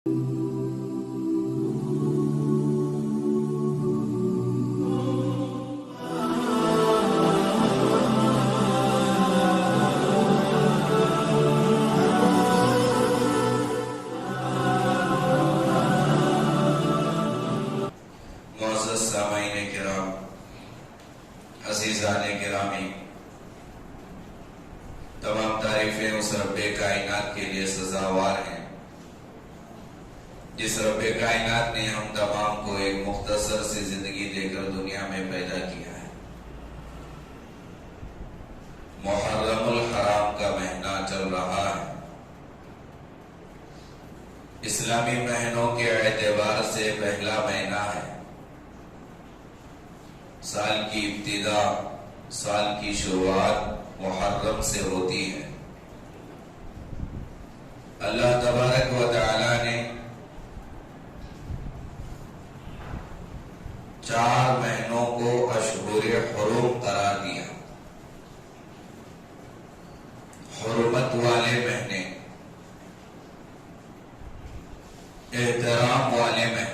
معزز سامعین کرام، عزیزان گرامی، تمام تعریفیں اس رب کائنات کے لیے سزاوار ہیں جس رب کائنات نے ہم تمام کو ایک مختصر سی زندگی دے کر دنیا میں پیدا کیا ہے۔ محرم الحرام کا مہینہ چل رہا ہے۔ اسلامی مہینوں کے اعتبار سے پہلا مہینہ ہے۔ سال کی ابتدا، سال کی شروعات محرم سے ہوتی ہے۔ اللہ تبارک و تعالی نے 4 مہینوں کو اشہر حرم قرار دیا۔ حرمت والے مہینے، احترام والے مہینے۔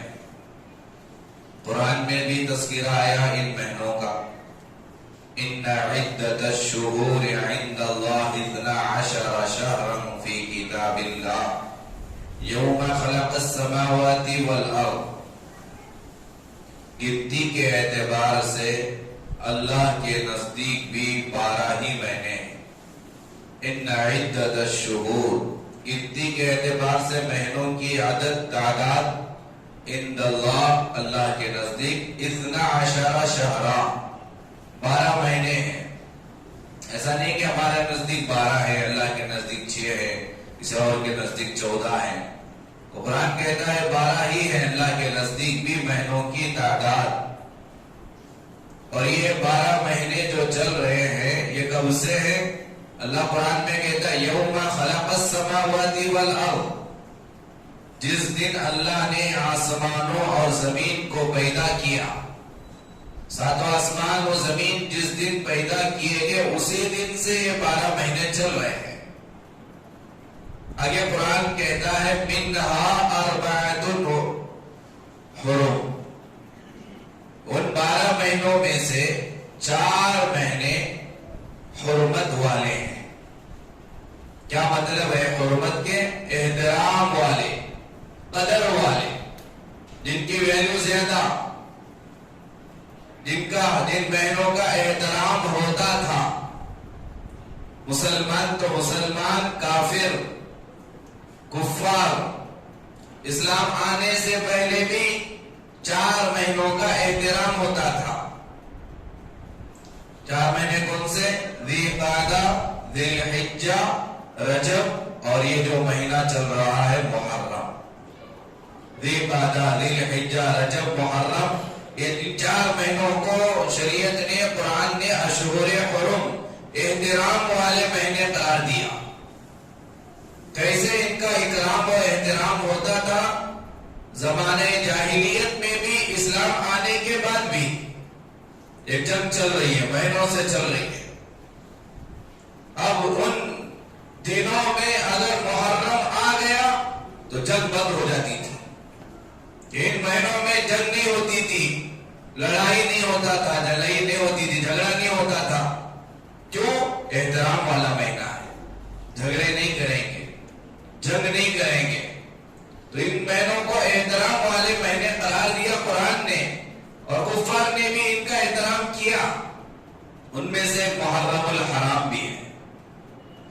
قرآن میں بھی تذکرہ آیا ان مہینوں کا۔ ان عدت الشہور عند اللہ 12 شہرا فی کتاب اللہ یوم خلق السماوات والارض۔ گنتی کے اعتبار سے اللہ کے نزدیک بھی 12 ہی مہینے ہیں۔ ان عدت الشہور، گنتی کے اعتبار سے مہینوں کی عدد، تعداد، عند اللہ، اللہ کے نزدیک 12 شہرا، 12 مہینے ہیں۔ ایسا نہیں کہ ہمارے نزدیک 12 ہے، اللہ کے نزدیک 6 ہے، کسی اور کے نزدیک 14 ہے۔ قرآن کہتا ہے 12 ہی ہے اللہ کے نزدیک بھی مہینوں کی تعداد۔ اور یہ 12 مہینے جو چل رہے ہیں یہ کب سے ہے؟ اللہ قرآن میں کہتا ہے یوم خلق السماوات والارض، جس دن اللہ نے آسمانوں اور زمین کو پیدا کیا۔ 7 آسمان و زمین جس دن پیدا کیے گئے اسی دن سے یہ 12 مہینے چل رہے ہیں۔ آگے قرآن کہتا ہے منہا 4 حرم، ان 12 مہینوں میں سے 4 مہینے حرمت والے ہیں۔ کیا مطلب ہے حرمت کے؟ احترام والے، قدر والے، جن کی ویلیو زیادہ، جن مہینوں کا احترام ہوتا تھا۔ مسلمان تو مسلمان، کافر، کفار، اسلام آنے سے پہلے بھی 4 مہینوں کا احترام ہوتا تھا۔ 4 مہینے کون سے؟ ذی قعدہ، ذی الحجہ، رجب، اور یہ جو مہینہ چل رہا ہے محرم۔ ذی قعدہ، ذی الحجہ، رجب، محرم، یہ 4 مہینوں کو شریعت نے، قرآن نے اشہر حرم، احترام والے مہینے قرار دیا۔ کیسے ان کا اکرام و احترام ہوتا تھا؟ زمانے جاہلیت میں بھی، اسلام آنے کے بعد بھی۔ ایک جنگ چل رہی ہے، مہینوں سے چل رہی ہے۔ اب ان دنوں میں اگر محرم آ گیا تو جنگ بند ہو جاتی تھی۔ ان مہینوں میں جنگ نہیں ہوتی تھی، لڑائی نہیں ہوتا تھا، جھڑائی نہیں ہوتی تھی، جھگڑا نہیں ہوتا تھا۔ کیوں؟ احترام والا مہینہ ہے، جھگڑے نہیں کریں گے، جنگ نہیں کریں گے۔ تو ان مہینوں کو احترام والے مہینے قرار دیا قرآن نے، اور کفار نے بھی ان کا احترام کیا۔ ان میں سے محرم الحرام بھی ہے۔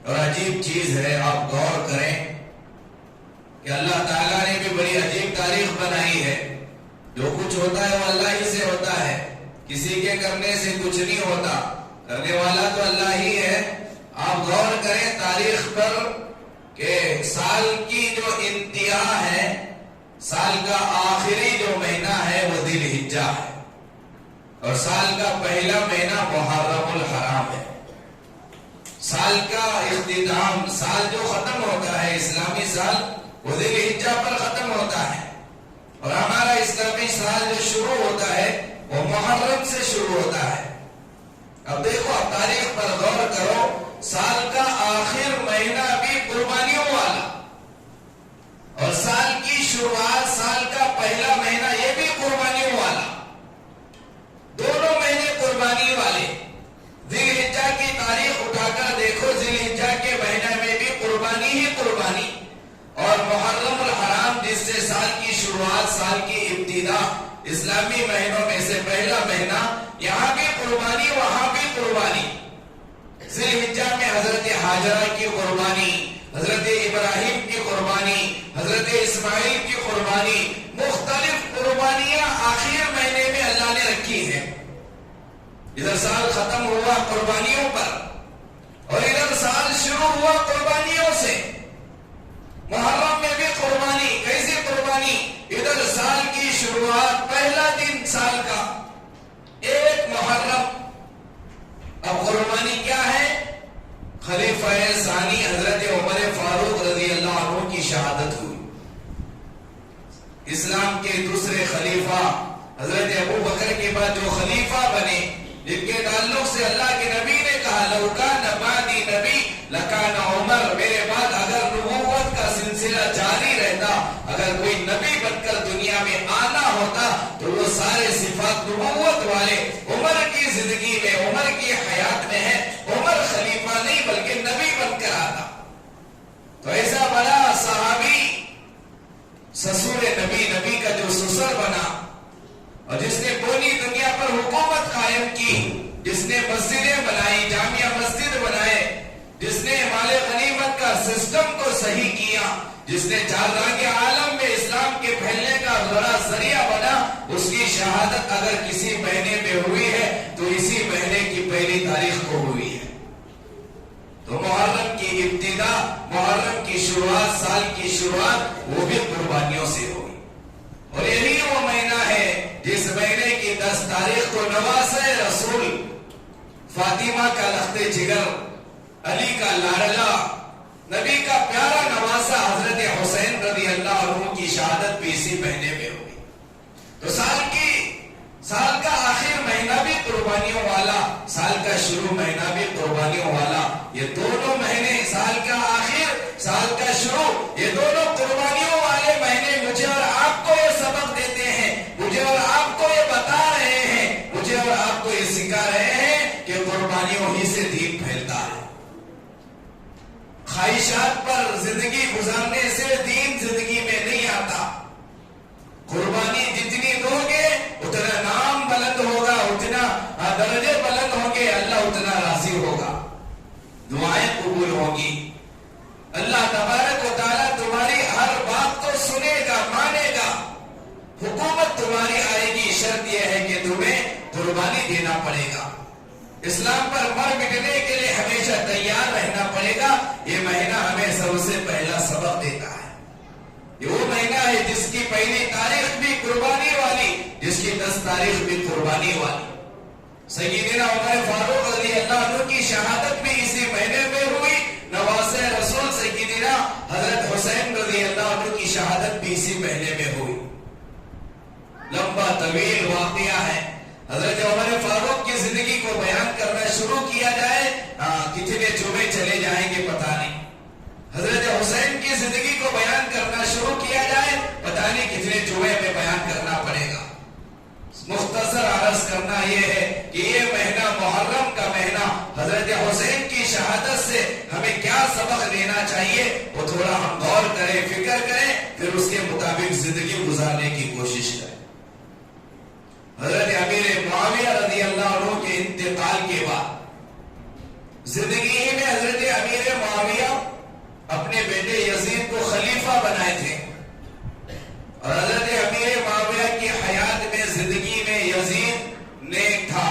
اور عجیب چیز ہے، آپ غور کریں کہ اللہ تعالیٰ نے بھی بڑی عجیب تاریخ بنائی ہے۔ جو کچھ ہوتا ہے وہ اللہ ہی سے ہوتا ہے، کسی کے کرنے سے کچھ نہیں ہوتا، کرنے والا تو اللہ ہی ہے۔ آپ غور کریں تاریخ پر کہ سال کی جو انتہا ہے، سال کا آخری جو مہینہ ہے وہ ذی الحجہ ہے، اور سال کا پہلا مہینہ محرم الحرام ہے۔ سال کا اختتام، سال جو ختم ہوتا ہے، اسلامی سال، وہ ذی الحجہ پر ختم ہوتا ہے، اور ہمارا اسلامی سال جو شروع ہوتا ہے وہ محرم سے شروع ہوتا ہے۔ اب دیکھو، اب تاریخ پر غور کرو، سال کا آخر مہینہ بھی قربانیوں والا، اور سال کی شروعات، سال کی ابتدا، اسلامی مہینوں میں سے پہلا مہینہ، یہاں بھی قربانی وہاں بھی قربانی۔ ذی الحجہ میں حضرت ہاجرہ کی قربانی، حضرت ابراہیم کی قربانی، حضرت اسماعیل کی قربانی، مختلف قربانیاں آخر مہینے میں اللہ نے رکھی ہیں۔ ادھر سال ختم ہوا قربانیوں پر اور ادھر سال شروع ہوا قربانیوں سے۔ محرم میں بھی قربانی، کیسی قربانی؟ ادھر سال کی شروعات، پہلا دن سال کا 1 محرم۔ اب قربانی کیا ہے؟ خلیفہ ثانی حضرت عمر فاروق رضی اللہ عنہ کی شہادت ہوئی۔ اسلام کے دوسرے خلیفہ حضرت ابو بکر کے بعد جو خلیفہ بنے، جن کے تعلق سے اللہ کے نبی نے کہا لو کان بعدی نبی لکان عمر، میرے بعد اگر نبوت کا سلسلہ جاری رہتا، اگر کوئی نبی بن کر دنیا میں آنا ہوتا تو وہ سارے صفات نبوت والے عمر کی زندگی میں، عمر کی حیات میں ہے۔ عمر خلیفہ نہیں بلکہ نبی بن کر آتا۔ تو ایسا بڑا صحابی، سسور نبی، نبی کا جو سسر بنا اور جس نے پوری دنیا پر حکومت قائم کی، جس نے مسجدیں بنائی، جامع مسجد بنائے، جس نے مال غنیمت کا سسٹم کو صحیح کیا، جس نے چاررنگ عالم میں اسلام کے پھیلنے کا بڑا ذریعہ بنا، اس کی شہادت اگر کسی مہینے میں ہوئی ہے تو اسی مہینے کی پہلی تاریخ کو ہوئی ہے۔ تو محرم کی ابتدا، محرم کی شروعات، سال کی شروعات وہ بھی قربانیوں سے ہوئی۔ اور یہی وہ مہینہ ہے جس مہینے کی 10 تاریخ کو نواسہ رسول، فاطمہ کا لخت جگر، علی کا لاڈلا، نبی کا پیارا نواسہ حضرت حسین رضی اللہ عنہ کی شہادت بھی اسی مہینے میں ہوئی۔ تو سال کا آخر مہینہ بھی قربانیوں والا، سال کا شروع مہینہ بھی قربانیوں والا، یہ دونوں مہینے، سال کا آخر، سال کا شروع، یہ دونوں قربانیوں والے مہینے مجھے اور آپ کو یہ سبق دیتے ہیں، مجھے اور آپ کو یہ بتا رہے ہیں، مجھے اور آپ کو یہ سکھا رہے ہیں کہ قربانیوں ہی سے دین پھیلتا ہے۔ خواہشات پر زندگی گزارنے سے دین زندگی میں نہیں آتا۔ قربانی جتنی دو گے اتنا نام بلند ہوگا، اتنا درجے بلند ہوں گے، اللہ اتنا راضی ہوگا، دعائیں قبول ہوں گی، اللہ تبارک و تعالیٰ تمہاری ہر بات کو سنے گا، مانے گا، حکومت تمہاری آئے گی۔ شرط یہ ہے کہ تمہیں قربانی دینا پڑے گا، اسلام پر مر مٹنے کے لیے ہمیشہ تیار رہنا پڑے گا۔ یہ مہینہ ہمیں سب سے پہلا سبق دیتا ہے۔ یہ وہ مہینہ ہے جس کی پہلی تاریخ بھی قربانی والی، جس کی 10 تاریخ بھی قربانی والی۔ سیدنا عمر فاروق رضی اللہ عنہ کی شہادت بھی اسی مہینے میں ہوئی، نواسہ رسول سیدنا حضرت حسین رضی اللہ عنہ کی شہادت بھی اسی مہینے میں ہوئی۔ لمبا طویل واقعہ ہے۔ حضرت عمر فاروق کی زندگی کو بیان کرنا شروع کیا جائے کتنے جمعے چلے جائیں گے پتہ نہیں۔ حضرت حسین کی زندگی کو بیان کرنا شروع کیا جائے پتہ نہیں کتنے جمعے میں بیان کرنا پڑے گا۔ مختصر عرض کرنا یہ ہے کہ یہ مہینہ محرم کا مہینہ حضرت حسین کی شہادت سے ہمیں کیا سبق لینا چاہیے، وہ تھوڑا ہم غور کریں، فکر کریں، پھر اس کے مطابق زندگی گزارنے کی کوشش کریں۔ حضرت امیر معاویہ رضی اللہ عنہ کے انتقال کے بعد زندگی ہی میں حضرت امیر معاویہ اپنے بیٹے یزید کو خلیفہ بنائے تھے، اور حضرت امیر معاویہ کی حیات میں، زندگی میں یزید نیک تھا،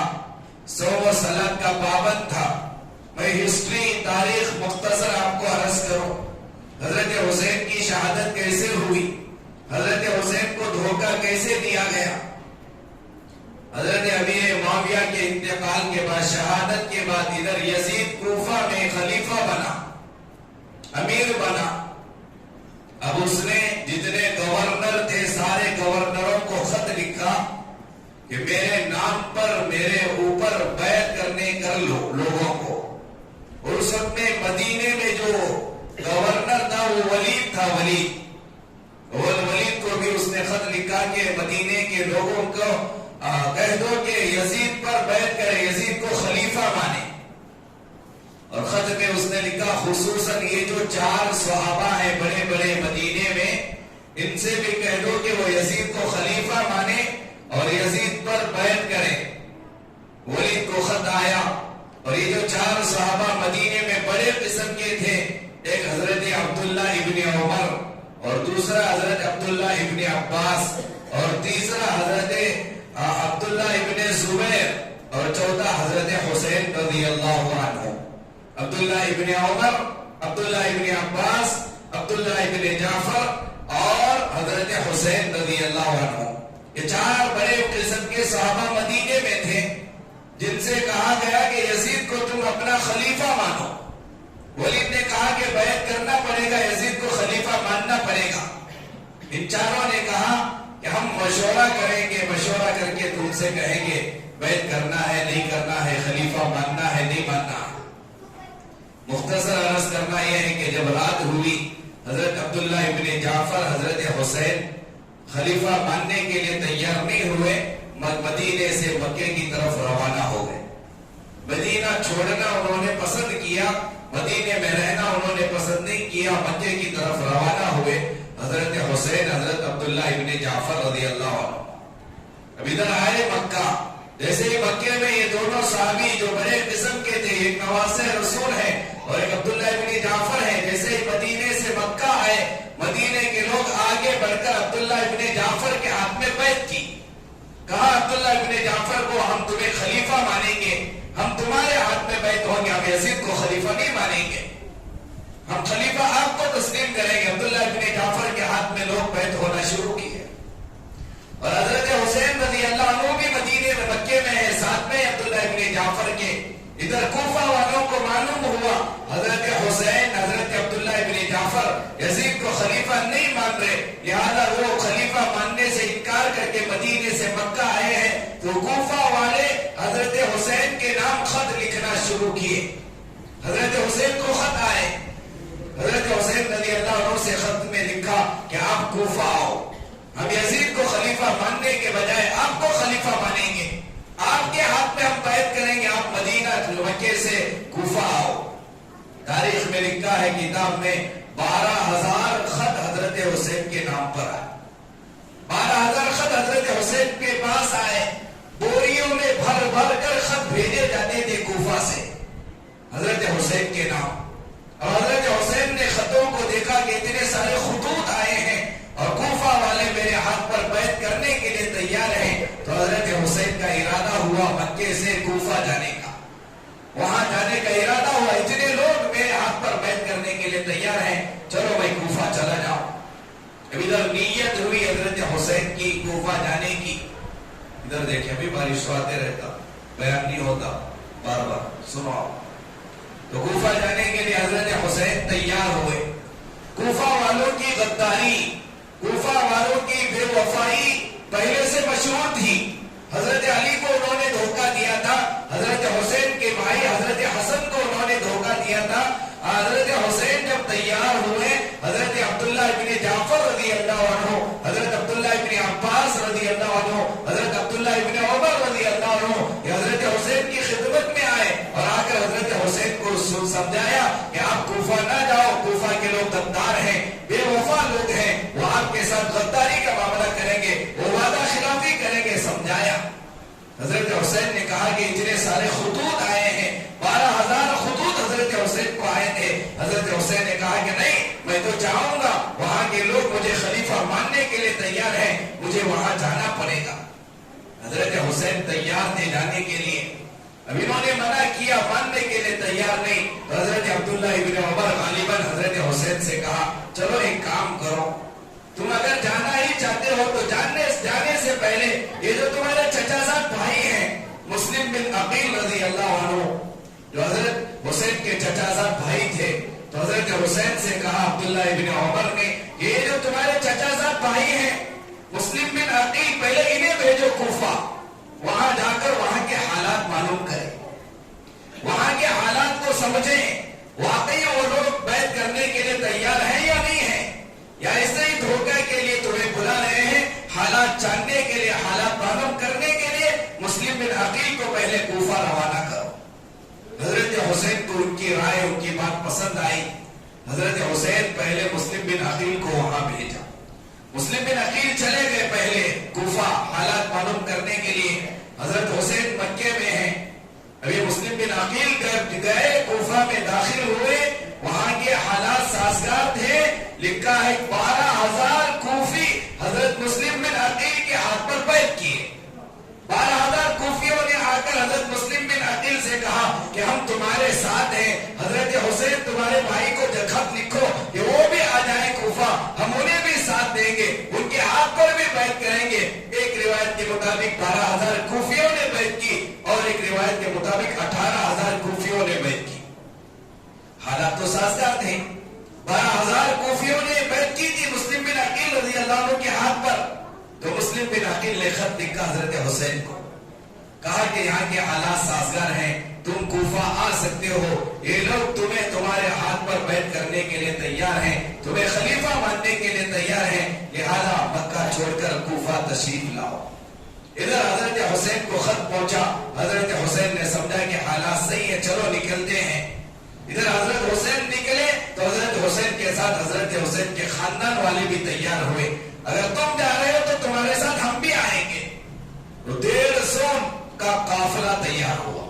صوم و صلاۃ کا پابند تھا۔ میں ہسٹری، تاریخ مختصر آپ کو عرض کروں۔ حضرت حسین کی شہادت کیسے ہوئی، حضرت حسین کو دھوکہ کیسے دیا گیا۔ حضرت امیر معاویہ کے انتقال کے بعد، شہادت کے بعد، ادھر یزید کوفہ میں خلیفہ بنا، امیر بنا۔ اب اس نے جتنے گورنر تھے سارے گورنروں کو خط لکھا کہ میرے نام پر، میرے اوپر بیعت کرنے کر لو لوگوں کو۔ اور اس وقت میں مدینے میں جو گورنر تھا وہ ولید تھا، ولید کو بھی اس نے خط لکھا کہ مدینے کے لوگوں کو کہہ دو کہ یزید پر بیعت کرے، یزید کو خلیفہ مانے۔ اور خط میں اس نے لکھا خصوصاً یہ جو 4 صحابہ ہیں بڑے بڑے مدینے میں، ان سے بھی کہہ دو کہ وہ یزید کو خلیفہ مانے اور یزید پر بیعت کرے. ولید کو خط آیا اور یہ جو 4 صحابہ مدینے میں بڑے قسم کے تھے، ایک حضرت عبداللہ ابن عمر اور دوسرا حضرت عبداللہ ابن عباس اور تیسرا حضرت عبداللہ ابن زبیر اور چوتھا حضرت حسین رضی اللہ عنہ. عبداللہ ابن عمر، عبداللہ ابن عباس، عبداللہ ابن جعفر اور حضرت حسین رضی اللہ عنہ، یہ 4 بڑے قسم کے صحابہ مدینے میں تھے جن سے کہا گیا کہ یزید کو تم اپنا خلیفہ مانو. ولید نے کہا کہ بیعت کرنا پڑے گا، یزید کو خلیفہ ماننا پڑے گا. ان چاروں نے کہا کہ ہم مشورہ کریں گے، مشورہ کر کے تم سے کہیں گے بیعت کرنا ہے نہیں کرنا ہے، خلیفہ ماننا ہے نہیں ماننا ہے. مختصر عرض کرنا یہ ہے کہ جب رات ہوئی، حضرت عبداللہ ابن جعفر حضرت حسین خلیفہ ماننے کے لیے تیار نہیں ہوئے، مدینے سے مکے کی طرف روانہ ہو گئے. مدینہ چھوڑنا انہوں نے پسند کیا، مدینے میں رہنا انہوں نے پسند نہیں کیا، مکے کی طرف روانہ ہوئے. حضرت حسین حضرت عبداللہ ابن جعفر رضی اللہ عنہ اب ادھر آئے مکہ. جیسے ہی مکے میں یہ دونوں صحابی جو بڑے قسم کے تھے، ایک نواسہ رسول ہے اور ایک عبداللہ ابن جعفر ہے، جیسے ہی مدینے سے مکہ آئے، مدینے کے لوگ آگے بڑھ کر عبداللہ ابن جعفر کے ہاتھ میں بیعت کی. کہا عبداللہ ابن جعفر کو ہم تمہیں خلیفہ مانیں گے، ہم تمہارے ہاتھ میں بیعت ہوں گے، ہم یزید کو خلیفہ نہیں مانیں گے، ہم خلیفہ آپ کو تسلیم کریں گے. عبداللہ ابن جعفر کے ہاتھ میں لوگ بیعت ہونا شروع کیے اور حضرت حسین رضی اللہ عنہ بھی مدینے میں مکے میں ہے، ساتھ میں عبداللہ ابن جعفر کے. ادھر کوفہ والوں کو معلوم ہوا حضرت حسین حضرت عبداللہ ابن جعفر یزید کو خلیفہ نہیں مان رہے، لہذا وہ خلیفہ ماننے سے انکار کر کے مدینے سے مکہ آئے ہیں. تو کوفہ والے حضرت حسین کے نام خط لکھنا شروع کیے. حضرت حسین کو خط آئے، حضرت حسین رضی اللہ عنہ سے خط میں لکھا کہ آپ کوفہ آؤ، ہم یزید کو خلیفہ ماننے کے بجائے آپ کو خلیفہ مانیں گے، آپ کے ہاتھ میں ہم بیعت کریں گے، آپ مدینہ مکے سے کوفہ آؤ. تاریخ میں لکھا ہے کتاب میں 12,000 خط حضرت حسین کے نام پر آئے. 12,000 خط حضرت حسین کے پاس آئے، بوریوں میں بھر بھر کر خط بھیجے جاتے تھے کوفہ سے حضرت حسین کے نام. اور حضرت حسین نے خطوں کو دیکھا کہ اتنے سارے خطوط آئے ہیں اور کوفہ والے میرے ہاتھ پر بیعت کرنے کے لیے تیار ہیں. تو حضرت حسین کا ارادہ ہوا مکے سے کوفہ جانے کا، وہاں جانے کا ارادہ ہوا. اتنے لوگ میرے ہاتھ پر بیعت کرنے کے لیے تیار ہیں، چلو بھائی کوفہ چلا جاؤ. اب ادھر نیت ہوئی حضرت حسین کی کوفہ جانے کی. ادھر دیکھیں ابھی بارش آتے رہتا، بیان نہیں ہوتا، بار بار سنو. تو کوفہ جانے کے لیے حضرت حسین تیار ہوئے. کوفہ والوں کی غداری، کوفہ والوں کی بے وفائی پہلے سے مشہور تھی. حضرت علی کو انہوں نے دھوکہ دیا تھا، حضرت حسین کے بھائی حضرت حسن کو انہوں نے دھوکہ دیا تھا. حضرت حسین جب تیار ہوئے، حضرت عبداللہ ابن جعفر رضی اللہ عنہ، حضرت عبداللہ ابن عباس رضی اللہ عنہ، حضرت عبداللہ ابن عمر رضی اللہ عنہ یہ حضرت حسین کی خدمت میں آئے اور آ کر حضرت حسین کو سمجھایا کہ آپ کوفہ نہ جاؤ، کوفہ کے لوگ غدار ہیں، بے وفا لوگ ہیں، وہ آپ کے ساتھ غداری کا معاملہ کریں گے، وہ وعدہ خلافی کریں گے. سمجھایا. حضرت حسین نے کہا کہ اتنے سارے خطوط آئے ہیں، 12,000 خطوط حضرت حسین کو آئے تھے. حضرت حسین نے کہا کہ نہیں، میں تو چاہوں گا، وہاں کے لوگ مجھے خلیفہ ماننے کے لیے تیار ہیں، مجھے وہاں جانا پڑے گا. حضرت حسین تیار تھے جانے کے لیے. اب انہوں نے منع کیا، ماننے کے لیے تیار نہیں. تو حضرت عبداللہ ابن عمر غالباً حضرت حسین سے کہا چلو ایک کام کرو، تم اگر جانا ہی چاہتے ہو تو جانے سے پہلے یہ جو تمہارے چچا زاد بھائی ہیں مسلم بن عقیل رضی اللہ عنہ، جو حضرت حسین کے چچا زاد بھائی تھے، تو حضرت حسین سے کہا عبداللہ ابن عمر نے، یہ جو تمہارے چچا زاد بھائی ہیں مسلم بن عقیل، پہلے انہیں بھیجو کوفہ، وہاں جا کر وہاں کے حالات معلوم کریں، وہاں کے حالات کو سمجھیں، واقعی وہ لوگ بیعت کرنے کے لیے تیار ہیں یا نہیں ہیں، یا ایسے ہی دھوکے کے لیے تمہیں بلا رہے ہیں. حالات جاننے کے لیے، حالات معلوم کرنے کے لیے مسلم بن عقیل کو پہلے کوفہ روانہ کرو. حضرت حسین کو ان کی رائے، ان کی بات پسند آئی. حضرت حسین پہلے مسلم بن عقیل کو وہاں بھیجا. مسلم بن عقیل چلے کوفہ حالات معلوم کرنے کے لیے. حضرت حسین مکے میں ہیں. ابھی مسلم بن عقیل گئے کوفہ میں داخل ہوئے, وہاں کے حالات سازگار تھے. لکھا ہے 12,000 کوفی حضرت مسلم بن عقیل کے ہاتھ پر بیعت کیے. 12,000 کوفیوں نے آ کر حضرت مسلم بن عقیل سے کہا کہ ہم تمہارے ساتھ ہیں. حضرت حسین تمہارے بھائی کو خط لکھو کہ وہ بھی آ جائیں کوفہ, ہم انہیں بھی ساتھ دیں گے, ان کے ہاتھ پر بھی بیعت کریں گے. ایک روایت کے مطابق 12,000 کوفیوں نے بیعت کی اور ایک روایت کے مطابق 18,000 کوفیوں نے بیعت کی. حالات تو سازگار تھے. 12,000 کوفیوں نے بیعت کی تھی مسلم بن عقیل رضی اللہ عنہ کے ہاتھ پر. تو مسلم بن عقیل نے خط لکھا حضرت حسین کو, کہا کہ یہاں کے حالات سازگار ہیں, تم کوفہ آ سکتے ہو, یہ لوگ تمہیں تمہارے ہاتھ پر بیعت کرنے کے لیے تیار ہیں, تمہیں خلیفہ ماننے کے لیے تیار ہیں, لہذا مکہ چھوڑ کر کوفہ تشریف لاؤ. ادھر حضرت حسین کو خط پہنچا. حضرت حسین نے سمجھا کہ حالات صحیح ہے, چلو نکلتے ہیں. ادھر حضرت حسین نکلے تو حضرت حسین کے ساتھ حضرت حسین کے خاندان والے بھی تیار ہوئے. اگر تم جا رہے ہو تو تمہارے ساتھ ہم بھی آئیں گے. تو 150 کا قافلہ تیار ہوا.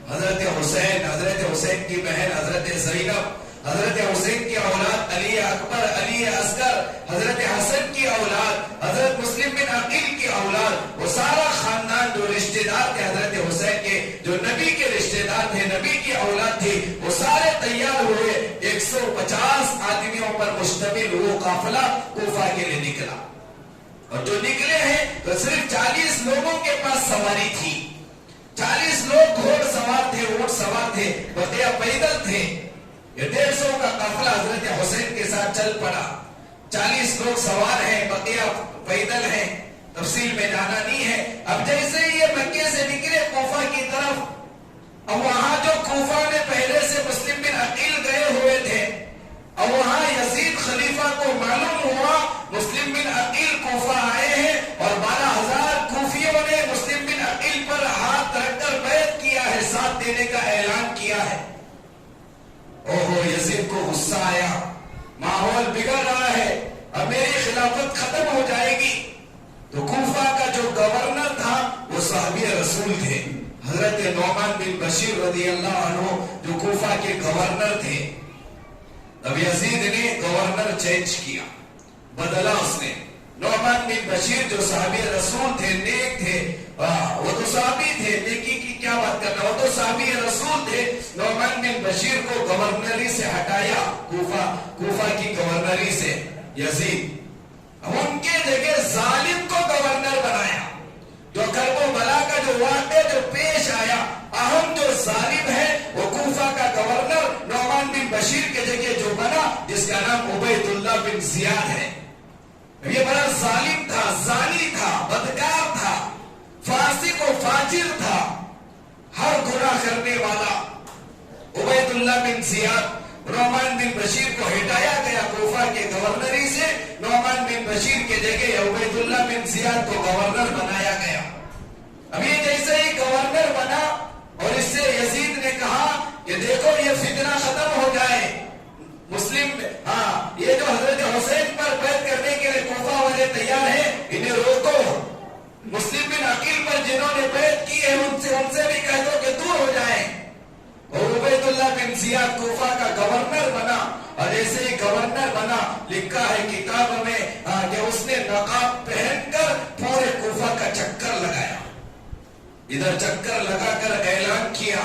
حضرت حسین کی بہن حضرت زینب, حضرت حسین کی اولاد علی اکبر, علی اصغر, حضرت حسن کی اولاد, حضرت مسلم بن عقیل کی اولاد, وہ سارا خاندان جو رشتہ دار تھے حضرت حسین کے, جو نبی کے رشتہ دار تھے, نبی کی اولاد تھی, وہ سارے تیار ہوئے. 150 آدمیوں پر مشتمل وہ قافلہ کوفہ کے لیے نکلا. اور جو نکلے ہیں تو صرف 40 لوگوں کے پاس سواری تھی. 40 لوگ گھوڑ سوار تھے, اونٹ سوار تھے, بقیہ پیدل تھے. یہ 150 کا قافلہ حضرت حسین کے ساتھ چل پڑا. 40 لوگ سوار ہیں, بقیہ پیدل ہیں. تفصیل میں جانا نہیں ہے. اب جیسے ہی یہ مکے سے نکلے کوفہ کی طرف, اب وہاں جو کوفہ میں پہلے سے مسلم بن عقیل گئے ہوئے تھے, اب وہاں یزید خلیفہ کو معلوم ہوا مسلم بن عقیل کوفہ آئے ہیں اور 12,000 کوفیوں نے مسلم بن عقیل پر ہاتھ رکھ کر بیعت کیا ہے, ساتھ دینے کا اعلان کیا ہے. اوہو, یزید کو غصہ آیا, ماحول بگڑ رہا ہے, اب میری خلافت ختم ہو جائے گی. تو کوفہ کا جو گورنر تھا وہ صحابی رسول تھے, حضرت نعمان بن بشیر رضی اللہ عنہ, جو کوفہ کے گورنر تھے. اب یزید نے گورنر چینج کیا, بدلا اس نے. نعمان بن بشیر جو صحابی رسول تھے, نیک تھے, وہ تو صحابی تھے, نیکی کی کیا بات کرنا, وہ تو صحابی رسول تھے. نعمان بن بشیر کو گورنری سے ہٹایا, کوفہ کی گورنری سے یزید. ان کے جگہ ظالم کو گورنر بنایا. جو کرب و بلا کا جو واقعہ جو پیش آیا, اہم جو ظالم ہے وہ کوفہ کا گورنر نعمان بن بشیر کے جگہ جو بنا, جس کا نام عبید اللہ بن زیاد ہے. یہ بڑا ظالم تھا, زانی تھا, بدکار تھا, فاسق و فاجر تھا, ہر گناہ کرنے والا. عبید اللہ بن زیاد, نعمان بن بشیر کو ہٹایا گیا کوفہ کے گورنری سے, نعمان بن بشیر کے جگہ عبید اللہ بن زیاد کو گورنر بنایا گیا. اب یہ جیسے ہی گورنر بنا اور اس سے یزید نے کہا کہ دیکھو یہ فتنہ ختم ہو جائے, مسلم یہ جو حضرت حسین پر بیعت کرنے کے لیے کوفہ والے تیار ہیں, انہیں روکو. مسلم بن عقیل پر جنہوں نے بیعت کی ہے ان سے بھی کہہ دو کہ دور ہو جائیں. اور عبید اللہ بن زیاد کوفہ کا گورنر بنا, اور جیسے ہی گورنر بنا, لکھا ہے کتاب میں کہ اس نے نقاب پہن کر پورے کوفہ کا چکر لگایا. ادھر چکر لگا کر اعلان کیا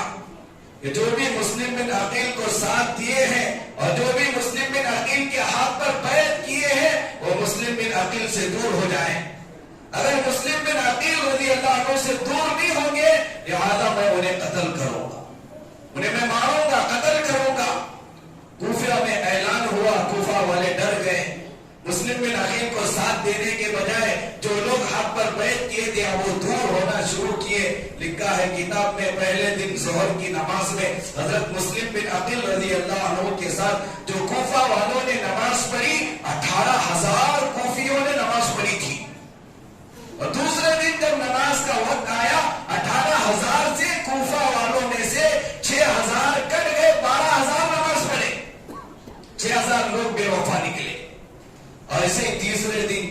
کہ جو بھی مسلم بن عقیل کو ساتھ دیے ہیں اور جو بھی مسلم بن عقیل کے ہاتھ پر بیعت کیے ہیں وہ مسلم بن عقیل سے دور ہو جائیں. اگر مسلم بن عقیل رضی اللہ عنہ سے دور نہیں ہوں گے, لہذا میں انہیں قتل کروں گا, انہیں میں ماروں گا, قتل کروں گا. کوفہ میں اعلان ہوا, کوفہ والے ڈر گئے. مسلم بن عقیل کو ساتھ دینے کے بجائے جو لوگ ہاتھ پر بیعت کیے تھے وہ دور ہونا شروع کیے. لکھا ہے کتاب میں پہلے دن ظہر کی نماز میں حضرت مسلم بن عقیل رضی اللہ عنہ کے ساتھ جو کوفہ والوں نے نماز پڑھی, 18,000 کوفیوں نے نماز پڑھی تھی. اور دوسرے دن جب نماز کا وقت آیا, 18,000 سے کوفہ والوں میں سے 6,000 کٹ گئے, 12,000 نماز پڑھے, 6,000 لوگ بے وفا نکلے. اور ایسے ہی تیسرے دن,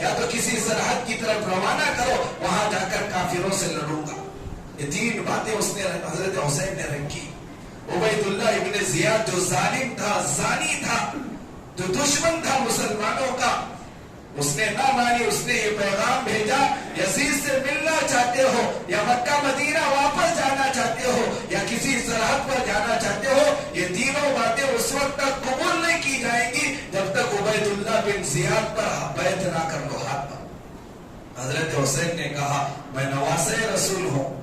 یا تو کسی سرحد کی طرف روانہ کرو، وہاں جا کر کافروں سے لڑوں گا۔ یہ تین باتیں اس نے حضرت حسین نے رکھی۔ عبید اللہ ابن زیاد جو ظالم تھا، زانی تھا، جو دشمن تھا مسلمانوں کا، اس نے نہ مانی۔ اس نے یہ پیغام بھیجا، یزید سے ملنا چاہتے ہو یا مکہ مدینہ واپس جانا چاہتے ہو یا کسی سرحد پر جانا چاہتے ہو، یہ تینوں باتیں اس وقت تک قبول نہیں کی جائیں گی جب تک عبید اللہ بن زیاد پر بیعت نہ کر لو ہاتھ پر۔ حضرت حسین نے کہا میں نواسے رسول ہوں،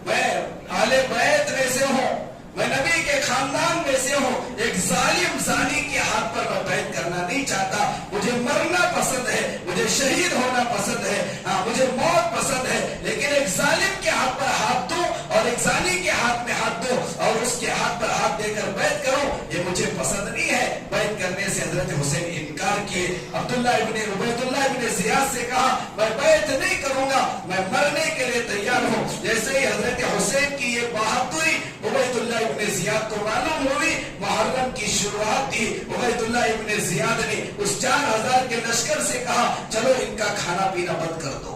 میں اہل بیت میں سے ہوں، میں نبی کے خاندان میں سے ہوں، ایک ظالم زانی کے ہاتھ پر میں بیعت کرنا نہیں چاہتا۔ مجھے مرنا پسند ہے، مجھے شہید ہونا پسند ہے، مجھے موت پسند ہے، لیکن ایک ظالم کے ہاتھ پر ہاتھ دو اور ایک زانی کے ہاتھ میں ہاتھ دو اور اس کے ہاتھ پر ہاتھ دے کر بیعت کرو، یہ مجھے پسند نہیں ہے۔ بیعت کرنے سے حضرت حسین انکار کیے۔ عبید اللہ ابن زیاد سے کہا میں بیعت نہیں کروں گا، میں مرنے کے لیے تیار ہوں۔ جیسے ہی حضرت حسین کی یہ بہادری عبید اللہ ابن زیاد کو معلوم ہوئی، محرم کی شروعات تھی، عبید اللہ ابن زیاد نے اس 4000 کے لشکر سے کہا چلو ان کا کھانا پینا بند کر دو،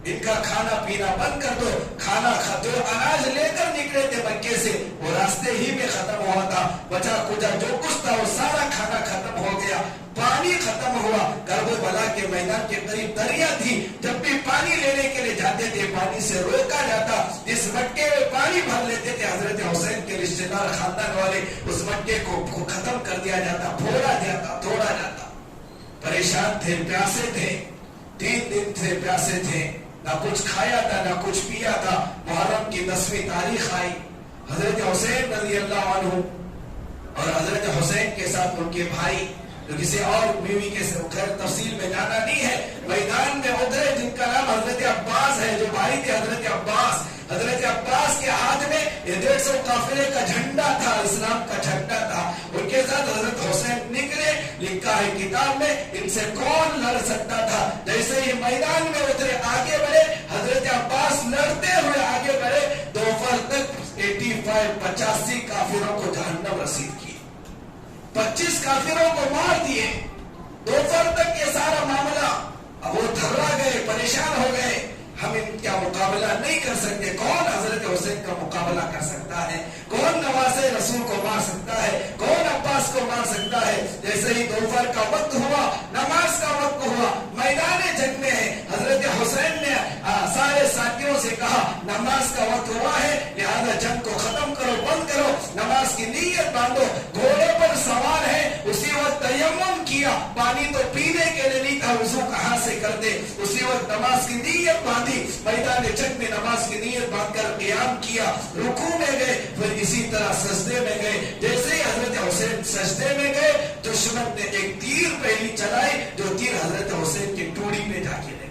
ان کا کھانا پینا بند کر دو۔ کھانا جو اناج لے کر نکلے تھے مکے سے وہ راستے ہی میں ختم ہوا تھا، بچا کچا جو کچھ تھا وہ سارا کھانا ختم ہو گیا، پانی ختم ہوا۔ کربلا کے میدان کے قریب دریا تھی، جب بھی پانی لینے کے لیے جاتے تھے پانی سے روکا جاتا، جس مٹکے میں پانی بھر لیتے تھے حضرت حسین کے رشتے دار خاندان والے اس مٹکے کو ختم کر دیا جاتا، پھوڑا جاتا۔ پریشان تھے، پیاسے تھے، 3 دن سے پیاسے تھے، نہ کچھ کھایا تھا نہ کچھ پیا تھا۔ محرم کی 10ویں تاریخ آئی، حضرت حسین رضی اللہ عنہ اور حضرت حسین کے ساتھ ان کے بھائی جو کسی اور بیوی کے خیر تفصیل میں جانا نہیں ہے، میدان میں اترے، جن کا نام حضرت عباس ہے، جو بھائی تھے حضرت عباس۔ حضرت عباس کے ہاتھ میں یہ 150 قافلے کا جھنڈا تھا، اسلام کا جھنڈا تھا، ان کے ساتھ حضرت حسین نکلے۔ لکھا ہے کتاب میں ان سے کون لڑ سکتا تھا۔ جیسے ہی میدان میں اترے آگے بڑھے، حضرت عباس لڑتے ہوئے آگے بڑھے، دوپہر تک 85 کافروں کو جہنم رسید کی، 25 کافروں کو مار دیے۔ دوپہر تک یہ سارا معاملہ، اب وہ تھرا گئے، پریشان ہو گئے، ہم ان کا مقابلہ نہیں کر سکتے، کون حضرت حسین کا مقابلہ کر سکتا ہے، کون نواسے رسول کو مار سکتا ہے، کون عباس کو مار سکتا ہے۔ جیسے ہی دوپہر کا وقت ہوا، نماز کا وقت ہوا، میدان جنگ میں ہے، حضرت حسین نے سارے ساتھیوں سے کہا نماز کا وقت ہوا ہے، لہذا جنگ کو ختم کرو، بند کرو، نماز کی نیت باندھو۔ گھوڑے پر سوار ہے، اسی وقت تیمم کیا، پانی تو پینے کے لیے نہیں تھا، وضو کہاں سے کرتے، اسی وقت نماز کی نیت باندھی، میدان جنگ میں نماز کی نیت باندھ کر قیام کیا، رکوع میں گئے، پھر اسی طرح سجدے میں گئے۔ جیسے ہی حضرت حسین سجدے میں گئے، دشمن نے ایک تیر پہلی چلائی، جو تیر حضرت حسین کی ٹوڑی پہ جا کے لگی،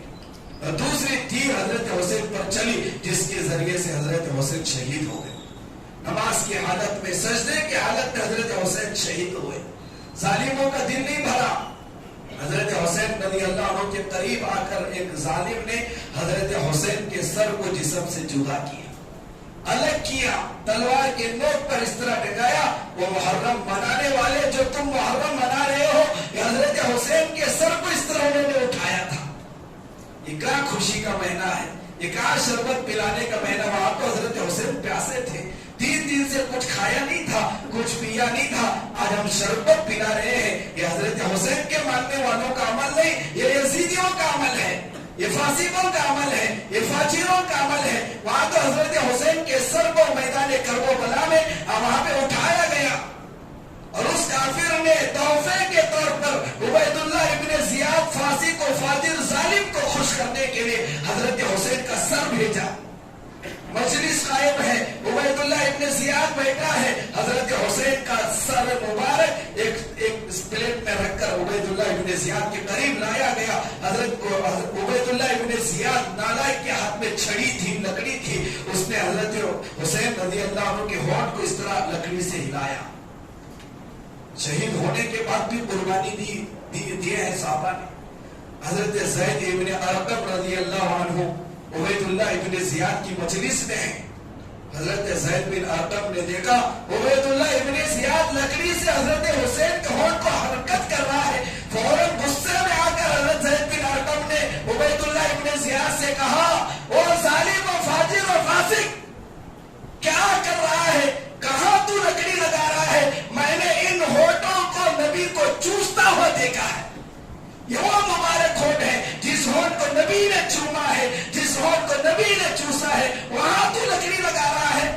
اور دوسری تیر حضرت حسین پر چلی، جس کے ذریعے سے حضرت حسین شہید ہو گئے۔ نماز کی حالت میں، سجدے کی حالت میں حضرت حسین شہید ہوئے۔ ظالموں کا دل نہیں بھرا۔ حضرت حسین رضی اللہ عنہ کے قریب آ کر ایک ظالم نے حضرت حسین کے سر کو جسم سے جدا کیا، الگ کیا، تلوار کے نوک پر اس طرح ٹکایا۔ وہ محرم منانے والے جو تم محرم منا رہے ہو، یہ حضرت حسین کے سر کو اس طرح انہوں نے اٹھایا تھا۔ یہ کیا خوشی کا مہینہ ہے، یہ کیا شربت پلانے کا مہینہ۔ وہاں تو حضرت حسین پیاسے تھے، 3 دن سے کچھ کھایا نہیں تھا، کچھ پیا نہیں تھا، آج ہم شربت پلا رہے ہیں۔ یہ حضرت حسین کے ماننے والوں کا عمل نہیں، یہ یزیدیوں کا عمل ہے، یہ فاسقوں کا عمل ہے، یہ فاجروں کا عمل ہے۔ وہاں تو حضرت حسین کے سر کو میدان کربلا میں وہاں پہ اٹھایا گیا، اور اس کافر نے تحفے کے طور پر عبید اللہ ابن زیاد فاسق و فاجر ظالم کو خوش کرنے کے لیے حضرت حسین کا سر بھیجا۔ مجلس قائم ہے، عبید اللہ ابن زیاد بیٹھا ہے، حضرت حسین کا سر مبارک ایک پلیٹ میں رکھ کر عبید اللہ ابن زیاد کے قریب لایا گیا۔ حضرت عبید اللہ ابن زیاد نالائق کے ہاتھ میں چھڑی تھی، لکڑی تھی، اس نے حضرت حسین رضی اللہ عنہ کے ہونٹ کو اس طرح لکڑی سے ہلایا۔ شہید ہونے کے بعد بھی قربانی دیے ہیں صحابہ نے۔ حضرت زید ابن ارقم رضی اللہ عنہ عبید اللہ ابن زیاد کی مجلس میں ہیں، حضرت زید بن ارقم نے دیکھا عبید اللہ ابن زیاد لکڑی سے حضرت حسین کے ہونٹ کو حرکت کر رہا ہے. فوراً غصے میں آ کر حضرت زید بن ارقم نے عبید اللہ ابن زیاد سے کہا او ظالم و فاجر و فاسق، کیا کر رہا ہے؟ کہاں تو لکڑی لگا رہا ہے؟ میں نے ان ہونٹوں کو نبی کو چوستا ہوا دیکھا ہے. یہ وہ مبارک ہونٹ ہے جس ہونٹ کو نبی نے چوما ہے، جس ہونٹ کو نبی نے چوسا ہے، وہاں تو لکڑی لگا رہا ہے.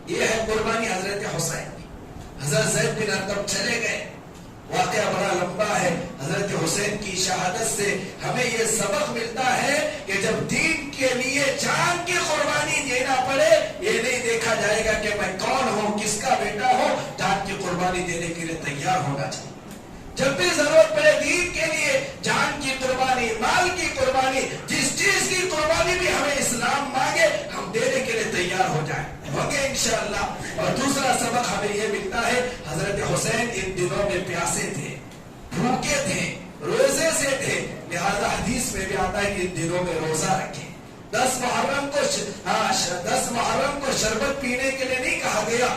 یہ ہے قربانی حضرت حسین کی. حضرت زید بن ارقم چلے گئے. واقعہ بڑا لمبا ہے. حضرت حسین کی شہادت سے ہمیں یہ سبق ملتا ہے کہ جب دین کے لیے جان کی قربانی دینا پڑے، یہ نہیں دیکھا جائے گا کہ میں کون ہوں، کس کا بیٹا ہوں. جان کی قربانی دینے کے لیے تیار ہونا چاہیے. جب بھی ضرورت پڑے دین کے لیے جان کی قربانی، مال کی قربانی، جس چیز کی قربانی بھی ہمیں اسلام مانگے ہم دینے کے لیے تیار ہو جائیں ہوں گے انشاءاللہ. اور دوسرا سبق ہمیں یہ ملتا ہے، حضرت حسین ان دنوں میں پیاسے تھے، بھوکے تھے، روزے سے تھے. لہذا حدیث میں بھی آتا ہے کہ ان دنوں میں روزہ رکھیں. 10 محرم کو شربت پینے کے لیے نہیں کہا گیا،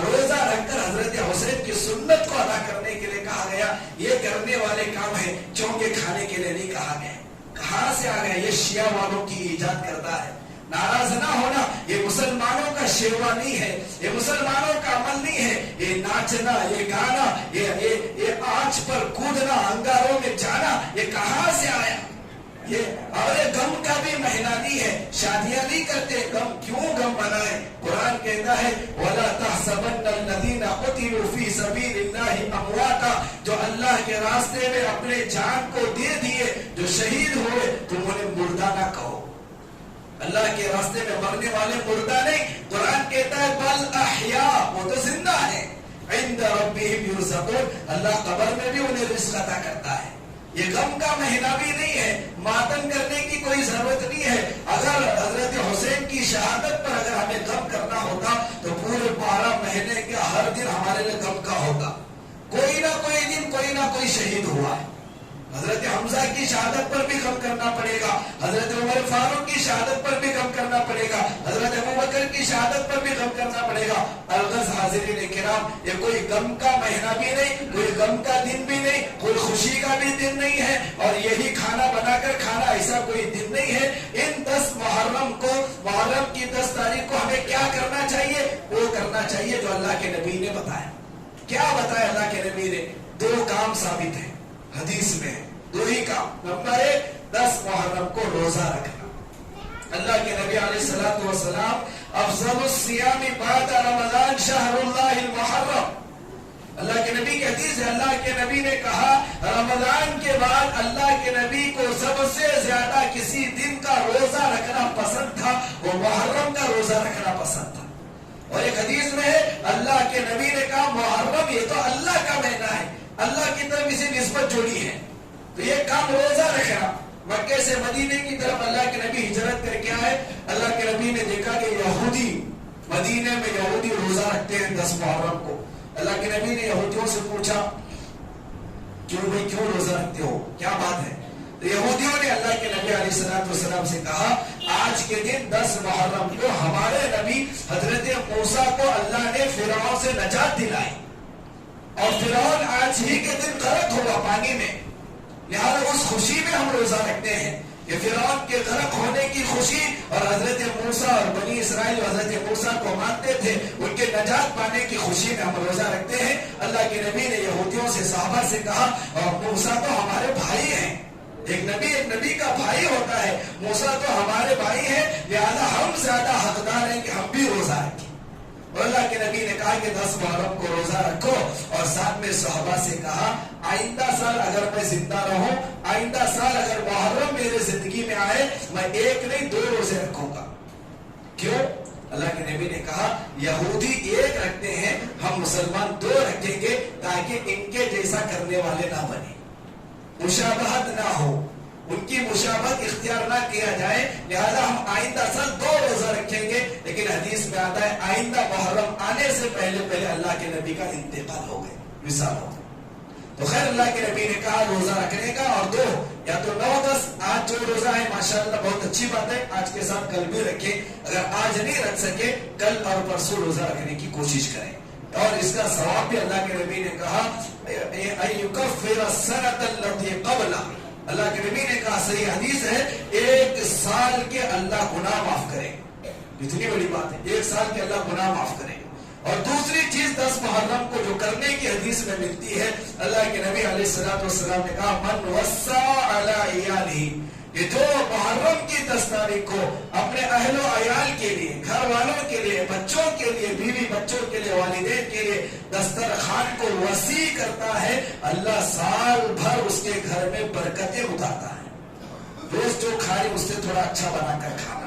روزہ رکھ کر حضرت حسین کی سنت کو ادا کرنے کے لیے کہا گیا. یہ کرنے والے کام ہے، چونکے کھانے کے لیے نہیں کہا گیا. کہاں سے آ گیا؟ یہ شیعہ والوں کی ایجاد کرتا ہے. ناراض نہ ہونا، یہ مسلمانوں کا شیوا نہیں ہے، یہ مسلمانوں کا عمل نہیں ہے. یہ ناچنا، یہ گانا، یہ آنچ پر کودنا، انگاروں میں جانا، یہ کہاں سے آیا؟ یہ اور یہ غم کا بھی مہینہ نہیں ہے. شادیاں نہیں کرتے، غم کیوں غم منائے؟ قرآن کہتا ہے وَلَا تَحْسَبَنَّ الَّذِينَ قُتِلُوا فِي سَبِيلِ اللَّهِ أَمْوَاتًا، جو اللہ کے راستے میں اپنے جان کو دے دیے، جو شہید ہوئے، تم انہیں مردہ نہ کہو. اللہ کے راستے میں مرنے والے مردہ نہیں. قرآن کہتا ہے بل احیاء، وہ تو زندہ ہے. عند ربهم یرزقون، اللہ قبر میں بھی انہیں رزق عطا کرتا ہے. یہ غم کا مہینہ بھی نہیں ہے، ماتم کرنے کی کوئی ضرورت نہیں ہے. اگر حضرت حسین کی شہادت پر اگر ہمیں غم کرنا ہوتا تو پورے 12 مہینے کے ہر دن ہمارے لیے غم کا ہوگا. کوئی نہ کوئی دن کوئی نہ کوئی شہید ہوا ہے. حضرت حمزہ کی شہادت پر بھی غم کرنا پڑے گا، حضرت عمر فاروق کی شہادت پر بھی غم کرنا پڑے گا، حضرت ابوبکر کی شہادت پر بھی غم کرنا پڑے گا. الغرض حاضرین کرام، یہ کوئی غم کا مہینہ بھی نہیں، کوئی غم کا دن بھی نہیں، کوئی خوشی کا بھی دن نہیں ہے. اور یہی کھانا بنا کر کھانا ایسا کوئی دن نہیں ہے. ان 10 محرم کی 10 تاریخ کو ہمیں کیا کرنا چاہیے؟ وہ کرنا چاہیے جو اللہ کے نبی نے بتایا. کیا بتایا اللہ کے نبی نے؟ 2 کام ثابت ہیں حدیث میں، 2 ہی کام. نمبر 1، 10 محرم کو روزہ رکھنا. اللہ کے نبی علیہ الصلوۃ والسلام افضل الصیام بعد رمضان شہر اللہ المحرم، اللہ کے نبی کی حدیث ہے. اللہ کے نبی نے کہا رمضان کے بعد اللہ کے نبی کو سب سے زیادہ کسی دن کا روزہ رکھنا پسند تھا، وہ محرم کا روزہ رکھنا پسند تھا. اور ایک حدیث میں ہے اللہ کے نبی نے کہا محرم یہ تو اللہ کا مہینہ ہے، اللہ کی طرف اسے نسبت جوڑی ہے. تو یہ کام روزہ رکھنا. مکے سے مدینے کی طرف اللہ کے نبی ہجرت کر کے آئے. اللہ کے نبی نے دیکھا کہ یہودی مدینے میں یہودی روزہ رکھتے ہیں 10 محرم کو. اللہ کے نبی نے یہودیوں سے پوچھا کیوں روزہ رکھتے ہو، کیا بات ہے؟ تو یہودیوں نے اللہ کے نبی علیہ الصلوۃ والسلام سے کہا آج کے دن 10 محرم کو ہمارے نبی حضرت موسیٰ کو اللہ نے فرعون سے نجات دلائی، اور فرعون آج ہی کے دن غرق ہوا پانی میں. لہذا اس خوشی میں ہم روزہ رکھتے ہیں کہ فرعون کے غرق ہونے کی خوشی، اور حضرت موسیٰ اور بنی اسرائیل حضرت موسیٰ کو مانتے تھے، ان کے نجات پانے کی خوشی میں ہم روزہ رکھتے ہیں. اللہ کے نبی نے یہودیوں سے صحابہ سے کہا اور موسیٰ تو ہمارے بھائی ہیں، ایک نبی کا بھائی ہوتا ہے، موسیٰ تو ہمارے بھائی ہیں، لہذا ہم زیادہ حقدار ہیں کہ ہم بھی روزہ رکھیں. اور اللہ کے نبی نے کہا کہ 10 محرم کو روزہ رکھو، اور ساتھ میں صحابہ سے کہا آئندہ سال اگر میں زندہ رہوں، آئندہ سال اگر محرم میرے زندگی میں آئے، میں 1 نہیں 2 روزے رکھوں گا. کیوں؟ اللہ کے نبی نے کہا یہودی 1 رکھتے ہیں، ہم مسلمان 2 رکھیں گے تاکہ ان کے جیسا کرنے والے نہ بنے، مشابہت نہ ہو، ان کی مشابہت اختیار نہ کیا جائے. لہذا ہم آئندہ سال 2 روزہ رکھیں گے. لیکن حدیث میں آتا ہے آئندہ محرم آنے سے پہلے اللہ کے نبی کا انتقال ہو گیا، وصال ہو گیا. تو خیر اللہ کے نبی نے کہا روزہ رکھنے کا، اور 2 یا تو 9-10 آج جو روزہ ہے ماشاءاللہ بہت اچھی بات ہے، آج کے ساتھ کل بھی رکھیں، اگر آج نہیں رکھ سکے کل اور پرسوں روزہ رکھنے کی کوشش کریں، اور اس کا ثواب بھی اللہ کے نبی نے کہا ایکفر السنۃ التي قبلہ، اللہ کے نبی نے کہا صحیح حدیث ہے 1 سال کے اللہ گناہ معاف کرے، اتنی بڑی بات ہے 1 سال کے اللہ گناہ معاف کرے۔ اور دوسری چیز 10 محرم کو جو کرنے کی حدیث میں ملتی ہے، اللہ کے نبی علیہ السلام نے کہا من وسع علی عیالہ، یہ جو محرم کی 10 تاریخ کو اپنے اہل و عیال کے لیے، گھر والوں کے لیے، بچوں کے لیے، بیوی بچوں کے لیے، والدین کے لیے دسترخوان کو وسیع کرتا ہے، اللہ سال بھر اس کے گھر میں برکتیں اتارتا ہے۔ روز جو کھائے اس سے تھوڑا اچھا بنا کر کھانا،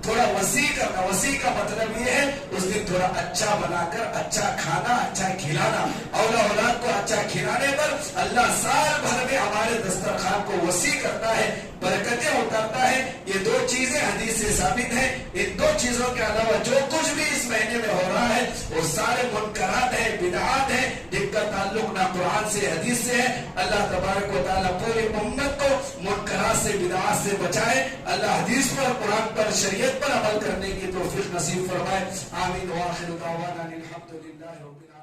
تھوڑا وسیع کرنا، وسیع کا مطلب یہ ہے اس دن تھوڑا اچھا بنا کر اچھا کھانا، اچھا کھلانا، اولاد کو اچھا کھلانے پر اللہ سال بھر میں ہمارے دسترخوان کو وسیع کرتا ہے، برکتیں اتارتا ہے۔ یہ 2 چیزیں حدیث سے ثابت ہیں۔ ان 2 چیزوں کے علاوہ جو کچھ بھی اس مہینے میں ہو رہا ہے وہ سارے منکرات ہیں، بدعات ہیں، جن کا تعلق نہ قرآن سے حدیث سے ہے۔ اللہ تبارک و تعالیٰ پوری امت کو منکرات سے، بدعات سے بچائے۔ اللہ حدیث پر، قرآن پر، شریعت پر عمل کرنے کی توفیق نصیب فرمائے۔ آمین۔ وآخر دعوانا الحمدللہ رب العالمین۔